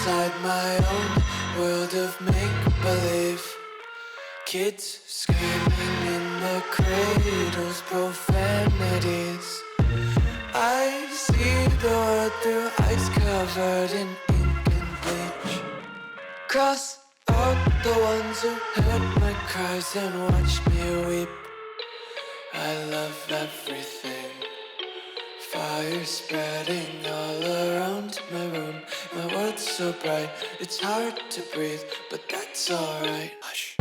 inside my own world of make-believe. Kids screaming in the cradles, profanities. I see the world through ice covered in ink and bleach. Cross out the ones who heard my cries and watched me weep. I love everything. Fire spreading all around my room. My world's so bright, it's hard to breathe, but that's alright. Hush.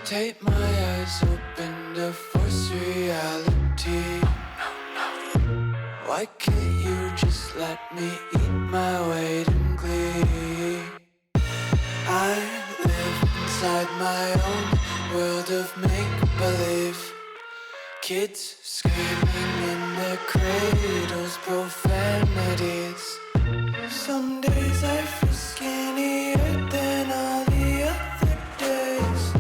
Take my eyes open to force reality. Why can't you just let me eat my weight in glee? I live inside my own world of make-believe. Kids screaming in their cradles, profanities. Some days I feel skinnier than all the other days.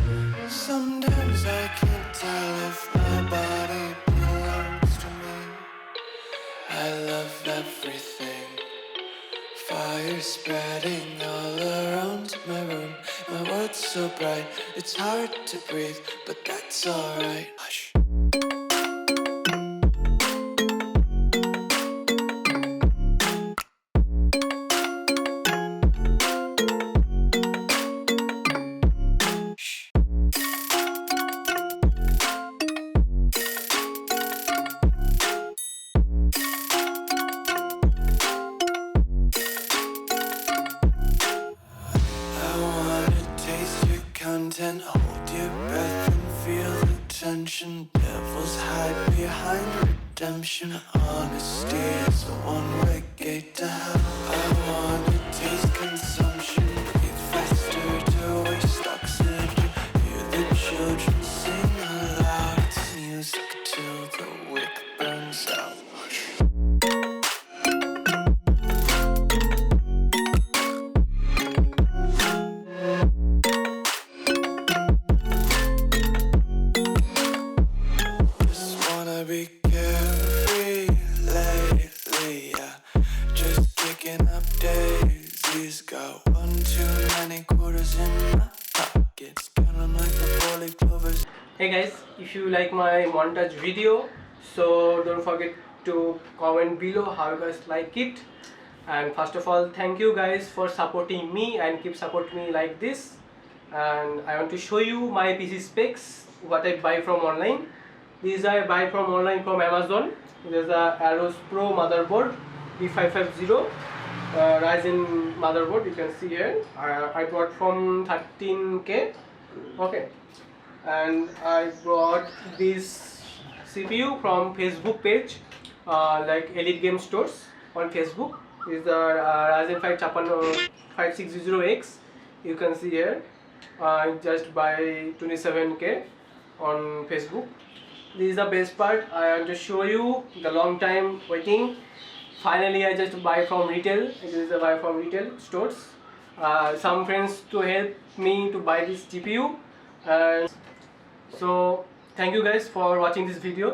Sometimes I can't tell if my body belongs to me. I love everything. Fire spreading all around my room. My world's so bright, it's hard to breathe, but that's alright. Hush. Content, hold your breath and feel the tension. Devils hide behind redemption. Honesty is a one-way gate to hell. I wanna taste consumption. Breathe faster to waste oxygen. Hear the children sing aloud. It's music till the wick burns out. Be carefree lately, yeah. Just kicking up daisies. Got one too many quarters in my pockets. Counting like the four-leaf clovers. Hey guys, if you like my montage video, so don't forget to comment below how you guys like it. And first of all, thank you guys for supporting me and keep supporting me like this. And I want to show you my PC specs, what I buy from online. These I buy from online from Amazon. There's a AORUS Pro motherboard B550 RYZEN motherboard. You can see here. I bought from 13K. Okay, and I bought this CPU from Facebook page, like Elite Game Stores on Facebook. This is the RYZEN 560X. You can see here. I just buy 27K on Facebook. This is the best part. I want to show you the long time waiting. Finally, I just buy from retail. This is the buy from retail stores. Some friends to help me to buy this GPU. So thank you guys for watching this video.